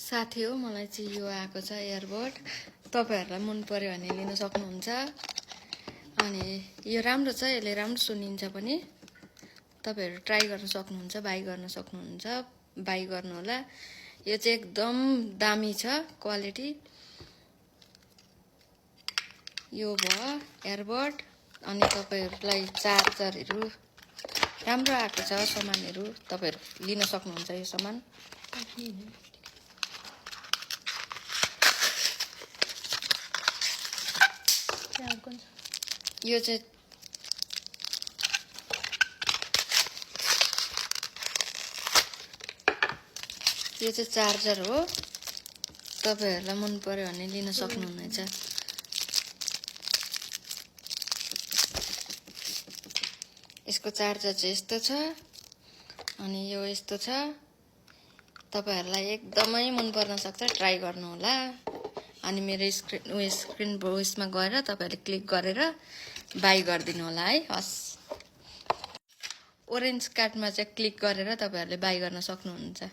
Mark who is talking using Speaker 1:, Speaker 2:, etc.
Speaker 1: साथी हो मलाई चाहिँ यो आएको छ एयरबड तपाईहरुलाई मन पर्यो भने लिन सक्नुहुन्छ अनि यो राम्रो छ यसले राम्रो सुनिन्छ पनि तपाईहरु ट्राई गर्न सक्नुहुन्छ बाइ गर्न सक्नुहुन्छ बाइ गर्नु होला यो चाहिँ एकदम दामी छ क्वालिटी यो भयो एयरबड अनि तपाईहरुलाई चार्जरहरु राम्रो आएको छ सामानहरु तपाईहरु लिन सक्नुहुन्छ यो सामान यो चाहिँ चार्जर हो तपाईहरुलाई मन पर्यो भने लिन सक्नुहुनेछ यसको चार्जर चाहिँ यस्तो छ अनि यो यस्तो छ तपाईहरुलाई एकदमै मन पर्न सक्छ ट्राई गर्नु होला अनि मेरो स्क्रिन भोइसमा गएर तपाईहरुले क्लिक गरेर बाइ गर्दिनु होला है हस् ओरेन्ज कार्डमा चाहिँ क्लिक गरेर तपाईहरुले बाइ गर्न सक्नुहुन्छ